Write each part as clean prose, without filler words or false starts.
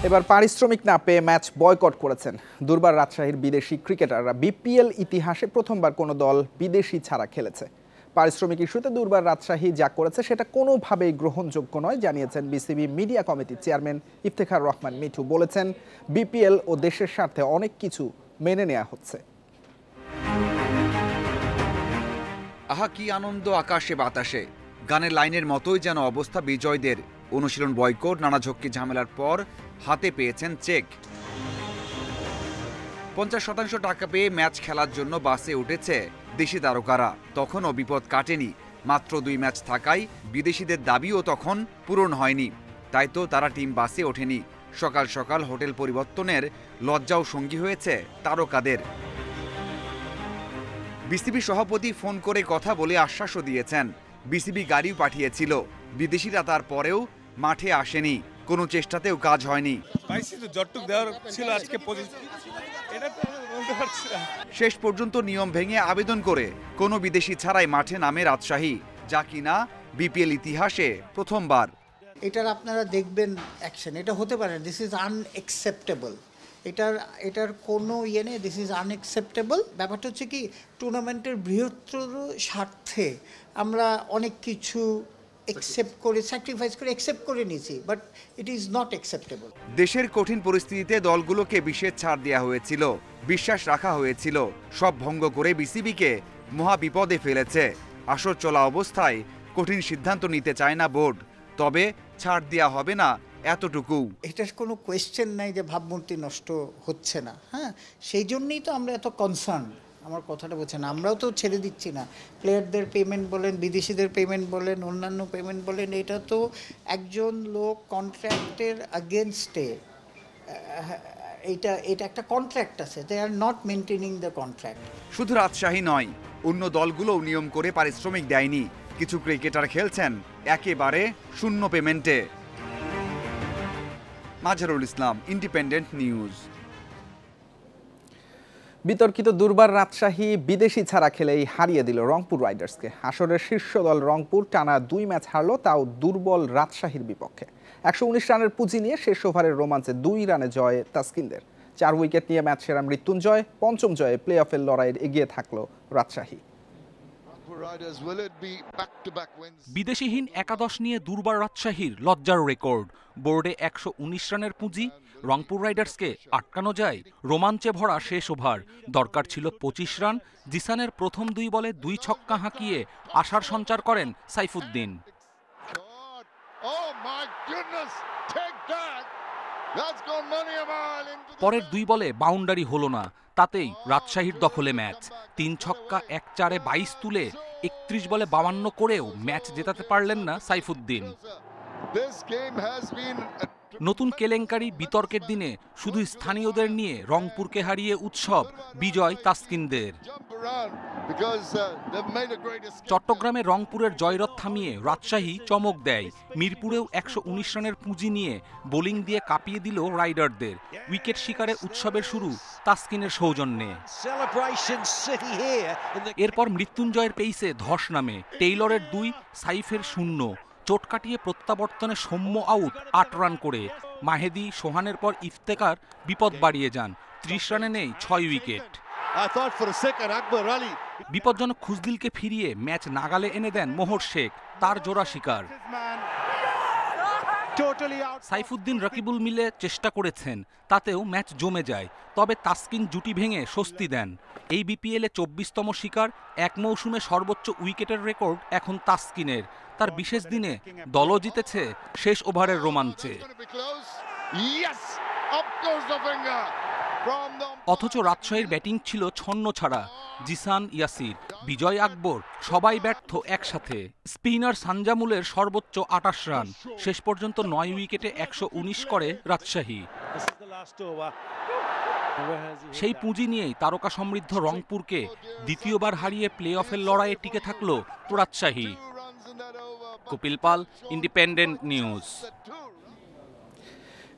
এবার পারিশ্রমিক না পেয়ে ম্যাচ বয়কট করেছেন দুর্বার রাজশাহীর বিদেশি ক্রিকেটাররা। বিপিএল ইতিহাসে প্রথমবার কোনো দল বিদেশি ছাড়া খেলেছে। পারিশ্রমিক ইস্যুতে দুর্বার রাজশাহী যা করেছে সেটা কোনোভাবেই গ্রহণযোগ্য নয় জানিয়েছেন বিসিবি মিডিয়া কমিটির চেয়ারম্যান ইফতেখার রহমান মিঠু। বলেছেন, বিপিএল ও দেশের স্বার্থে অনেক কিছু মেনে নেওয়া হচ্ছে। আহা কি আনন্দ আকাশে বাতাসে, গানের লাইনের মতোই যেন অবস্থা বিজয়দের। অনুশীলন বয়কট, নানা ঝক্কি ঝামেলার পর হাতে পেয়েছেন চেক। 50% টাকা পেয়ে ম্যাচ খেলার জন্য বাসে উঠেছে দেশি তারকারা। তখনও বিপদ কাটেনি। মাত্র 2 ম্যাচ থাকায় বিদেশিদের দাবিও তখন পূরণ হয়নি। তাই তো তারা টিম বাসে ওঠেনি। সকাল সকাল হোটেল পরিবর্তনের লজ্জাও সঙ্গী হয়েছে তারকাদের। বিসিবি সভাপতি ফোন করে কথা বলে আশ্বাসও দিয়েছেন, বিসিবি গাড়িও পাঠিয়েছিল। বিদেশিরা তারপরেও মাঠে আসেনি, কোনো চেষ্টাতেও কাজ হয়নি। শেষ পর্যন্ত নিয়ম ভেঙে আবেদন করে কোনো বিদেশি ছাড়াই মাঠে নামে রাজশাহী, যা কিনা বিপিএল ইতিহাসে প্রথমবার। এটার আপনারা দেখবেন অ্যাকশন, এটা হতে পারে, দিস ইজ আনএক্সেপ্টেবল। এটার কোনো ইয়ে নেই, দিস ইজ আনএক্সেপ্টেবল। ব্যাপারটা হচ্ছে কি, টুর্নামেন্টের বৃহত্তর স্বার্থে আমরা অনেক কিছু একসেপ্ট করে, স্যাক্রিফাইস করে একসেপ্ট করে নিয়েছি, but it is not acceptable. দেশের কঠিন পরিস্থিতিতে দলগুলোকে বিশেষ ছাড় দেওয়া হয়েছিল, বিশ্বাস রাখা হয়েছিল। সব ভঙ্গ করে বিসিবিকে মহা বিপদে ফেলেছে। আসর চলা অবস্থায় কঠিন সিদ্ধান্ত নিতে চায় না বোর্ড, তবে ছাড় দেওয়া হবে না এতটুকু। এটার কোনো কোয়েশ্চেন নাই যে ভাবমূর্তি নষ্ট হচ্ছে না। হ্যাঁ, সেই জন্যই তো আমরা এত কনসার্ন। আমার কথাটা বলছেন, আমরাও তো ছেড়ে দিচ্ছি না। প্লেয়ারদের পেমেন্ট বলেন, বিদেশিদের পেমেন্ট বলেন, অন্যান্য পেমেন্ট বলেন, এটা তো একজন লোক কন্ট্রাক্টের আগেনস্টে, এটা একটা কন্ট্রাক্ট আছে, they are not maintaining the contract. শুধু রাজশাহী নয়, অন্য দলগুলোও নিয়ম করে পারিশ্রমিক দেয়নি। কিছু ক্রিকেটার খেলছেন একেবারে শূন্য পেমেন্টে। Mazharul Islam, independent news. বিতর্কিত দুর্বার রাজশাহী বিদেশি ছাড়া খেলেই হারিয়ে দিল রংপুর রাইডার্সকে। আসরের শীর্ষ দল রংপুর টানা 2 ম্যাচ হারল, তাও দুর্বল রাজশাহীর বিপক্ষে। 119 রানের পুঁজি নিয়ে শেষ ওভারের রোমাঞ্চে 2 রানে জয় তাসকিনদের। 4 উইকেট নিয়ে ম্যাচ সেরা মৃত্যুঞ্জয়। 5ম জয়ে প্লে অফের লড়াইয়ে এগিয়ে থাকলো রাজশাহী। বিদেশিহীন একাদশ নিয়ে দুর্বার রাজশাহীর লজ্জার রেকর্ড। বোর্ডে 119 রানের পুঁজি, রংপুর রাইডার্সকে আটকানো যায়? রোমাঞ্চে ভরা শেষ ওভার, দরকার ছিল 25 রান। জিসানের প্রথম 2 বলে 2 ছক্কা হাঁকিয়ে আশার সঞ্চার করেন সাইফুদ্দিন। পরের 2 বলে বাউন্ডারি হলো না, তাতেই রাজশাহীর দখলে ম্যাচ। 3 ছক্কা 1 চারে 22 তুলে 31 বলে 52 করেও ম্যাচ জেতাতে পারলেন না সাইফুদ্দিন। নতুন কেলেঙ্কারি, বিতর্কের দিনে শুধু স্থানীয়দের নিয়ে রংপুরকে হারিয়ে উৎসব বিজয় তাসকিনদের। চট্টগ্রামে রংপুরের জয়রথ থামিয়ে রাজশাহী চমক দেয়। মিরপুরেও 119 রানের পুঁজি নিয়ে বোলিং দিয়ে কাঁপিয়ে দিল রাইডারদের। উইকেট শিকারে উৎসবের শুরু তাসকিনের সৌজন্যে। এরপর মৃত্যুঞ্জয়ের পেইসে ধস নামে। টেইলরের 2, সাইফের 0। চোট কাটিয়ে প্রত্যাবর্তনে সৌম্য আউট 8 রান করে। মাহেদি, সোহানের পর ইফতেখার বিপদ বাড়িয়ে যান। 30 রানে নেই 6 উইকেট। বিপজ্জনক খুজদিলকে ফিরিয়ে ম্যাচ নাগালে এনে দেন মোহর শেখ, তার জোড়া শিকার। সাইফুদ্দিন রকিবুল মিলে চেষ্টা করেছেন, তাতেও ম্যাচ জমে যায়। তবে তাসকিন জুটি ভেঙে স্বস্তি দেন। এই বিপিএলে 24তম শিকার। এক মৌসুমে সর্বোচ্চ উইকেটের রেকর্ড এখন তাসকিনের। তার বিশেষ দিনে দলও জিতেছে শেষ ওভারের রোমাঞ্চে। অথচ রাজশাহীর ব্যাটিং ছিল ছন্ন ছাড়া। জিসান, ইয়াসির, বিজয় আকবর সবাই ব্যর্থ একসাথে। স্পিনার সানজামুলের সর্বোচ্চ 28 রান। শেষ পর্যন্ত 9 উইকেটে 119 করে রাজশাহী। সেই পুঁজি নিয়েই তারকা সমৃদ্ধ রংপুরকে দ্বিতীয়বার হারিয়ে প্লে অফের লড়াইয়ে টিকে থাকলো রাজশাহী। কপিল পাল, ইন্ডিপেন্ডেন্ট নিউজ।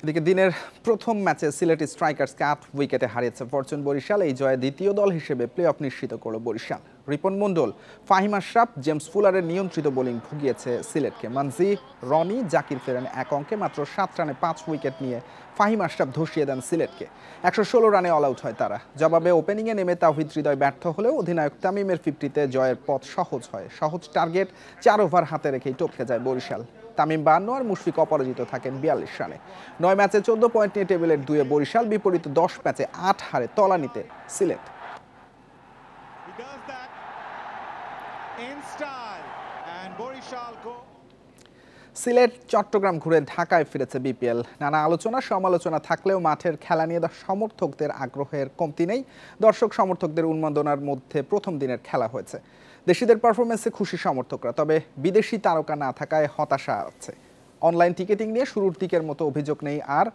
এদিকে দিনের প্রথম ম্যাচে সিলেটি স্ট্রাইকার্সকে 8 উইকেটে হারিয়েছে ফরচুন বরিশাল। এই জয়ে দ্বিতীয় দল হিসেবে প্লে অফ নিশ্চিত করল বরিশাল। রিপন মণ্ডল, ফাহিম আশরাফ, জেমস ফুলারের নিয়ন্ত্রিত বোলিং ভুগিয়েছে সিলেটকে। মানজি, রনি, জাকির ফেরেন এক অঙ্কে মাত্র 7 রানে 5 উইকেট নিয়ে ফাহিম আশরাফ ধসিয়ে দেন সিলেটকে। 116 রানে অল আউট হয় তারা। জবাবে ওপেনিংয়ে নেমে তাওহিদ হৃদয় ব্যর্থ হলেও অধিনায়ক তামিমের 50-তে জয়ের পথ সহজ হয়। সহজ টার্গেট 4 ওভার হাতে রেখেই টপকে যায় বরিশাল। তামিম 52 আর মুশফিক অপরাজিত থাকেন 42 রানে। 9 ম্যাচে 14 পয়েন্ট নিয়ে টেবিলের 2-এ বরিশাল, বিপরীত 10 ম্যাচে 8 হারে তলানিতে সিলেট। সিলেট চট্টগ্রাম ঘুরে ঢাকায় ফিরেছে বিপিএল। নানা আলোচনা সমালোচনা থাকলেও মাঠের খেলা নিয়ে সমর্থকদের আগ্রহের কমতি নেই। দর্শক সমর্থকদের উন্মাদনার মধ্যে প্রথম দিনের খেলা হয়েছে। দেশিদের পারফরমেন্সে খুশি সমর্থকরা, তবে বিদেশি তারকা না থাকায় হতাশা আছে। অনলাইন টিকেটিং নিয়ে শুরুর দিকের মতো অভিযোগ নেই আর।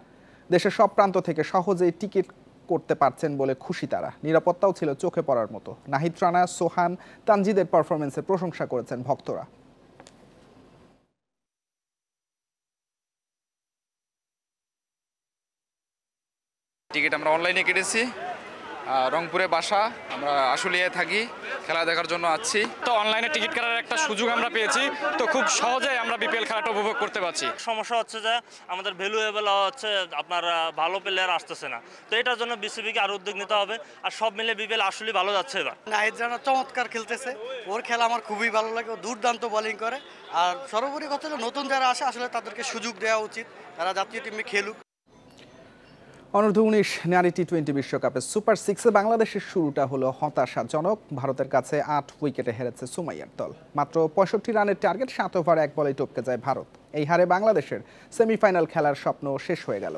দেশের সব প্রান্ত থেকে সহজেই টিকিট করতে পারছেন বলে খুশি তারা। নিরাপত্তাও ছিল চোখে পড়ার মতো। নাহিদ রানা, সোহান, তানজিদের পারফরমেন্সের প্রশংসা করেছেন ভক্তরা। টিকিট আমরা অনলাইনে কেটেছি, রংপুরে বাসা, আমরা আশুলিয়ায় থাকি, খেলা দেখার জন্য আসছি। তো অনলাইনে টিকিট কাটার একটা সুযোগ আমরা পেয়েছি, তো খুব সহজেই আমরা বিপিএল খেলাটা উপভোগ করতে পারছি। সমস্যা হচ্ছে যে আমাদের ভ্যালুয়েবল হচ্ছে আপনার ভালো প্লেয়ার আসতেছে না, তো এটার জন্য বিসিবিকে আরো উদ্যোগ নিতে হবে। আর সব মিলে বিপিএল আসলে ভালো যাচ্ছে এবার। নাহিদ রানা চমৎকার খেলতেছে, ওর খেলা আমার খুবই ভালো লাগে, ও দুর্দান্ত বোলিং করে। আর সর্বোপরি কথা হলো নতুন যারা আসে আসলে তাদেরকে সুযোগ দেওয়া উচিত, তারা জাতীয় টিমে খেলুক। অনূর্ধ্ব-19 নারী টি-20 বিশ্বকাপের সুপার 6-এ বাংলাদেশের শুরুটা হলো হতাশাজনক। ভারতের কাছে 8 উইকেটে হেরেছে সুমাইয়ার দল। মাত্র 65 রানের টার্গেট, 7 ওভার 1 বলেই টপকে যায় ভারত। এই হারে বাংলাদেশের সেমিফাইনাল খেলার স্বপ্ন শেষ হয়ে গেল।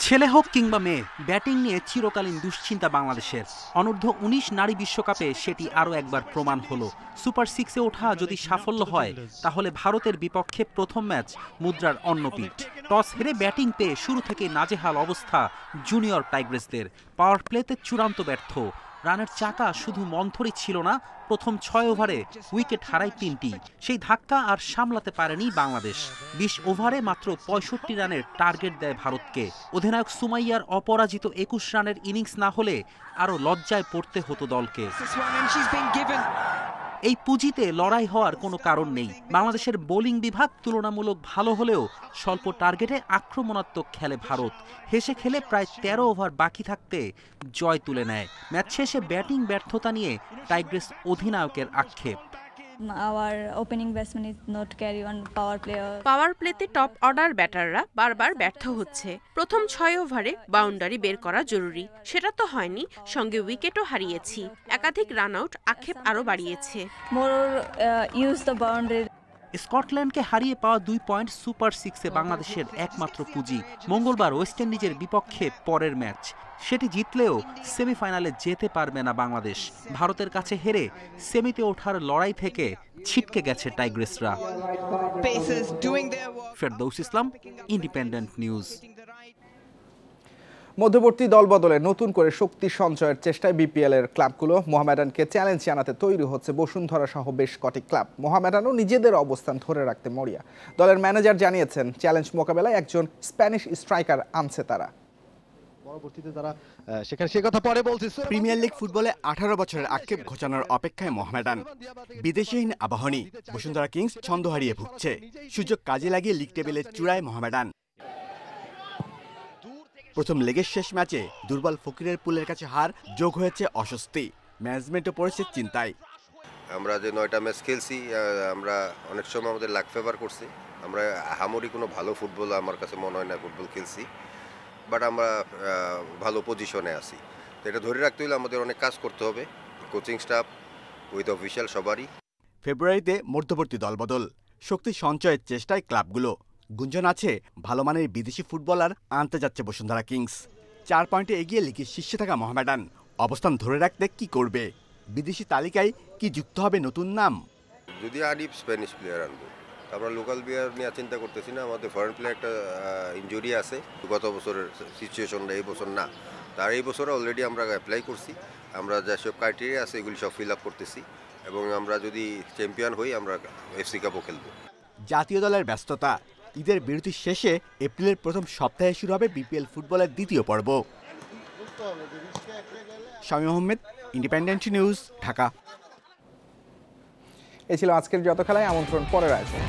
ছেলে হোক কিংবা মেয়ে, ব্যাটিং নিয়ে চিরকালীন দুশ্চিন্তা বাংলাদেশের। অনূর্ধ্ব-19 নারী বিশ্বকাপে সেটি আরও একবার প্রমাণ হলো। সুপার 6-এ ওঠা যদি সাফল্য হয়, তাহলে ভারতের বিপক্ষে প্রথম ম্যাচ মুদ্রার অন্য পিঠ। টস হেরে ব্যাটিং পেয়ে শুরু থেকে নাজেহাল অবস্থা জুনিয়র টাইগ্রেসদের। পাওয়ার প্লেতে চূড়ান্ত ব্যর্থ। রানের চাকা শুধু মন্থরই ছিল না, প্রথম 6 ওভারে উইকেট হারায় 3টি। সেই ধাক্কা আর সামলাতে পারেনি বাংলাদেশ। 20 ওভারে মাত্র 65 রানের টার্গেট দেয় ভারতকে। অধিনায়ক সুমাইয়ার অপরাজিত 21 রানের ইনিংস না হলে আরও লজ্জায় পড়তে হতো দলকে। এই পুঁজিতে লড়াই হওয়ার কোনো কারণ নেই। বাংলাদেশের বোলিং বিভাগ তুলনামূলক ভালো হলেও স্বল্প টার্গেটে আক্রমণাত্মক খেলে ভারত। হেসে খেলে প্রায় 13 ওভার বাকি থাকতে জয় তুলে নেয়। ম্যাচ শেষে ব্যাটিং ব্যর্থতা নিয়ে টাইগ্রেস অধিনায়কের আক্ষেপ। Our opening batsman is not carry on power play. পাওয়ার প্লেতে টপ অর্ডার ব্যাটাররা বারবার ব্যর্থ হচ্ছে। প্রথম 6 ওভারে বাউন্ডারি বের করা জরুরি, সেটা তো হয়নি। সঙ্গে উইকেটও হারিয়েছি। একাধিক রান আউট আক্ষেপ আরও বাড়িয়েছে। More use the boundary. স্কটল্যান্ডকে হারিয়ে পাওয়া 2 পয়েন্ট সুপার 6-এ বাংলাদেশের একমাত্র পুঁজি। মঙ্গলবার ওয়েস্ট ইন্ডিজের বিপক্ষে পরের ম্যাচ, সেটি জিতলেও সেমিফাইনালে যেতে পারবে না বাংলাদেশ। ভারতের কাছে হেরে সেমিতে ওঠার লড়াই থেকে ছিটকে গেছে টাইগ্রেসরা। ফেরদৌস ইসলাম, ইন্ডিপেন্ডেন্ট নিউজ। মধ্যবর্তী দল বদলে নতুন করে শক্তি সঞ্চয়ের চেষ্টায় বিপিএল এর ক্লাবগুলো। মোহামেডানকে চ্যালেঞ্জ জানাতে তৈরি হচ্ছে বসুন্ধরা সহ বেশ কটি ক্লাব। মোহামেডানও নিজেদের অবস্থান ধরে রাখতে মরিয়া। দলের ম্যানেজার জানিয়েছেন, চ্যালেঞ্জ মোকাবেলায় একজন স্প্যানিশ স্ট্রাইকার আনছে তারা। পরবর্তীতে তারা সেখানে সে কথা পরে বলছে। প্রিমিয়ার লিগ ফুটবলে 18 বছরের আক্ষেপ ঘোচানোর অপেক্ষায় মোহামেডান। বিদেশিহীন আবাহনী বসুন্ধরা কিংস ছন্দ হারিয়ে ভুগছে। সুযোগ কাজে লাগিয়ে লিগ টেবিলের চূড়ায় মোহামেডান। প্রথম লেগের শেষ ম্যাচে দুর্বল ফকিরের পুলের কাছে হার যোগ হয়েছে অস্বস্তি। ম্যানেজমেন্টও পড়েছে চিন্তায়। আমরা যে 9টা ম্যাচ খেলছি, আমরা অনেক সময় আমাদের লাক ফেভার করছি। আমরা হামরি কোনো ভালো ফুটবল আমার কাছে মনে হয় না ফুটবল খেলছি, বাট আমরা ভালো পজিশনে আছি। তো এটা ধরে রাখতে হলে আমাদের অনেক কাজ করতে হবে, কোচিং স্টাফ উইথ অফিসিয়াল সবারই। ফেব্রুয়ারিতে মধ্যবর্তী দলবদল, শক্তি সঞ্চয়ের চেষ্টায় ক্লাবগুলো। গুঞ্জন আছে ভালো মানের বিদেশি ফুটবলার আনতে যাচ্ছে বসুন্ধরা কিংস। 4 পয়েন্টে এগিয়ে লিগের শীর্ষে থাকা মোহামেডান অবস্থান ধরে রাখতে কি করবে? বিদেশি তালিকায় কি যুক্ত হবে নতুন নাম? যদি আনি স্প্যানিশ প্লেয়ার আনবো, আমরা লোকাল প্লেয়ার নিয়ে চিন্তা করতেছি না। আমাদের ফরেন প্লেয়ার একটা ইনজুরি আছে, গত বছরের সিচুয়েশনটা এই বছর না, তার এই বছর অলরেডি আমরা অ্যাপ্লাই করছি। আমরা যেসব ক্রাইটেরিয়া আছে এগুলি সব ফিল আপ করতেছি, এবং আমরা যদি চ্যাম্পিয়ন হই আমরা এফসি কাপও খেলবো। জাতীয় দলের ব্যস্ততা, ঈদের বিরতির শেষে এপ্রিলের প্রথম সপ্তাহে শুরু হবে বিপিএল ফুটবলের দ্বিতীয় পর্ব। Shamim Ahmed, independent news, Dhaka. এই ছিল আজকের যত খেলায় আমন্ত্রণ পরের আয়োজন।